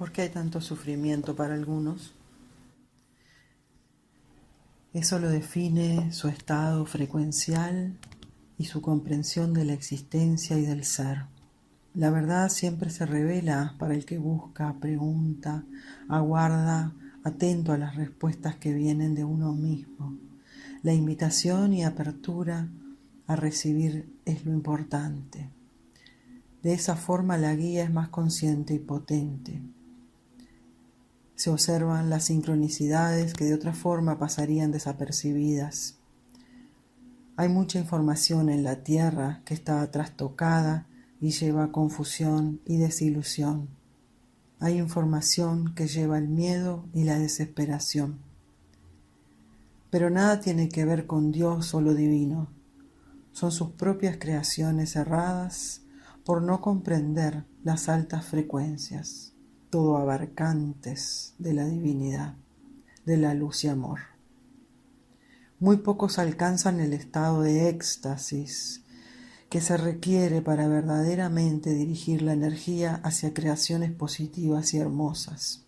¿Por qué hay tanto sufrimiento para algunos? Eso lo define su estado frecuencial y su comprensión de la existencia y del ser. La verdad siempre se revela para el que busca, pregunta, aguarda, atento a las respuestas que vienen de uno mismo. La invitación y apertura a recibir es lo importante. De esa forma la guía es más consciente y potente. Se observan las sincronicidades que de otra forma pasarían desapercibidas. Hay mucha información en la Tierra que está trastocada y lleva a confusión y desilusión. Hay información que lleva el miedo y la desesperación. Pero nada tiene que ver con Dios o lo divino. Son sus propias creaciones erradas por no comprender las altas frecuencias, todo abarcantes de la divinidad, de la luz y amor. Muy pocos alcanzan el estado de éxtasis que se requiere para verdaderamente dirigir la energía hacia creaciones positivas y hermosas.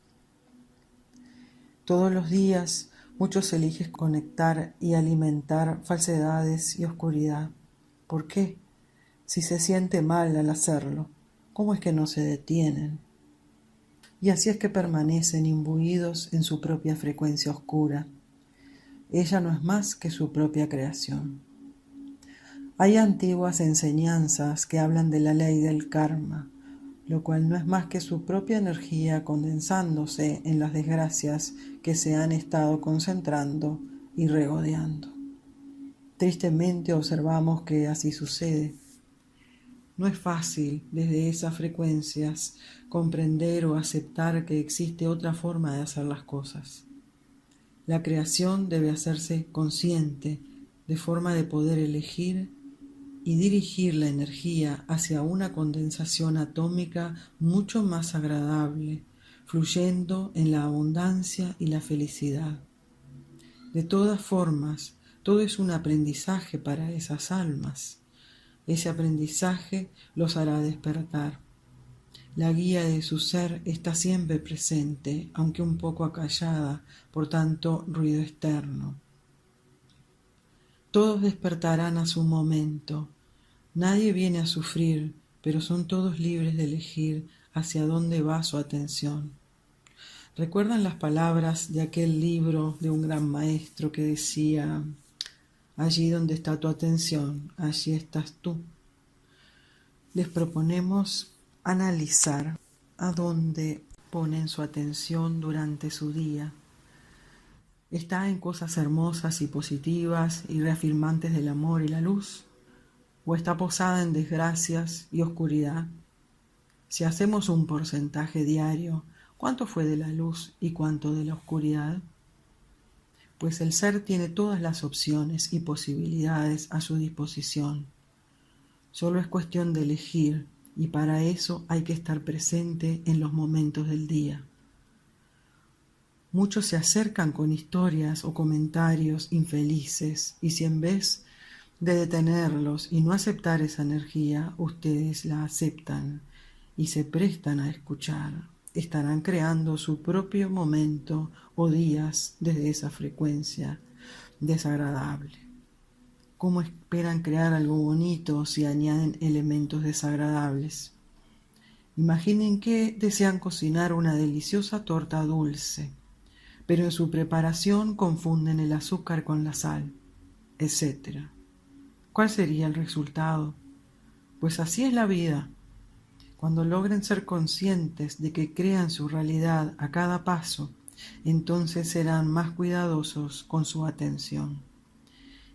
Todos los días muchos eligen conectar y alimentar falsedades y oscuridad. ¿Por qué? Si se siente mal al hacerlo, ¿cómo es que no se detienen? Y así es que permanecen imbuidos en su propia frecuencia oscura. Ella no es más que su propia creación. Hay antiguas enseñanzas que hablan de la ley del karma, lo cual no es más que su propia energía condensándose en las desgracias que se han estado concentrando y regodeando. Tristemente observamos que así sucede. No es fácil desde esas frecuencias comprender o aceptar que existe otra forma de hacer las cosas. La creación debe hacerse consciente de forma de poder elegir y dirigir la energía hacia una condensación atómica mucho más agradable, fluyendo en la abundancia y la felicidad. De todas formas, todo es un aprendizaje para esas almas. Ese aprendizaje los hará despertar. La guía de su ser está siempre presente, aunque un poco acallada por tanto ruido externo. Todos despertarán a su momento. Nadie viene a sufrir, pero son todos libres de elegir hacia dónde va su atención. ¿Recuerdan las palabras de aquel libro de un gran maestro que decía: allí donde está tu atención, allí estás tú? Les proponemos analizar a dónde ponen su atención durante su día. ¿Está en cosas hermosas y positivas y reafirmantes del amor y la luz? ¿O está posada en desgracias y oscuridad? Si hacemos un porcentaje diario, ¿cuánto fue de la luz y cuánto de la oscuridad? Pues el ser tiene todas las opciones y posibilidades a su disposición. Solo es cuestión de elegir, y para eso hay que estar presente en los momentos del día. Muchos se acercan con historias o comentarios infelices, y si en vez de detenerlos y no aceptar esa energía, ustedes la aceptan y se prestan a escuchar, estarán creando su propio momento o días desde esa frecuencia desagradable. ¿Cómo esperan crear algo bonito si añaden elementos desagradables? Imaginen que desean cocinar una deliciosa torta dulce, pero en su preparación confunden el azúcar con la sal, etc. ¿Cuál sería el resultado? Pues así es la vida. Cuando logren ser conscientes de que crean su realidad a cada paso, entonces serán más cuidadosos con su atención.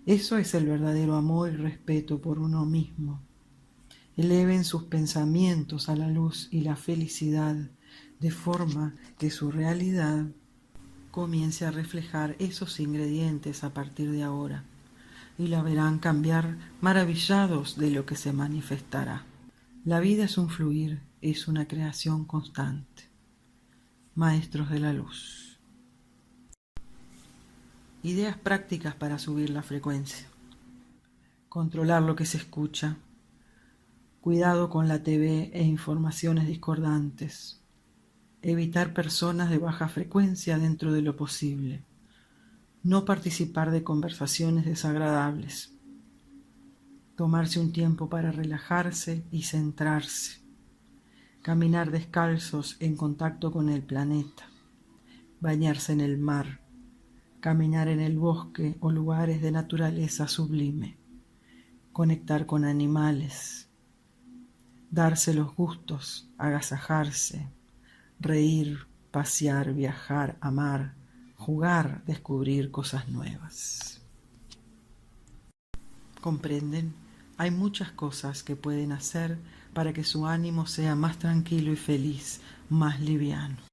Eso es el verdadero amor y respeto por uno mismo. Eleven sus pensamientos a la luz y la felicidad, de forma que su realidad comience a reflejar esos ingredientes a partir de ahora, y la verán cambiar maravillados de lo que se manifestará. La vida es un fluir, es una creación constante. Maestros de la luz. Ideas prácticas para subir la frecuencia. Controlar lo que se escucha. Cuidado con la TV e informaciones discordantes. evitar personas de baja frecuencia dentro de lo posible, no participar de conversaciones desagradables, tomarse un tiempo para relajarse y centrarse, caminar descalzos en contacto con el planeta, bañarse en el mar, caminar en el bosque o lugares de naturaleza sublime, conectar con animales, darse los gustos, agasajarse, reír, pasear, viajar, amar, jugar, descubrir cosas nuevas. ¿Comprenden? Hay muchas cosas que pueden hacer para que su ánimo sea más tranquilo y feliz, más liviano.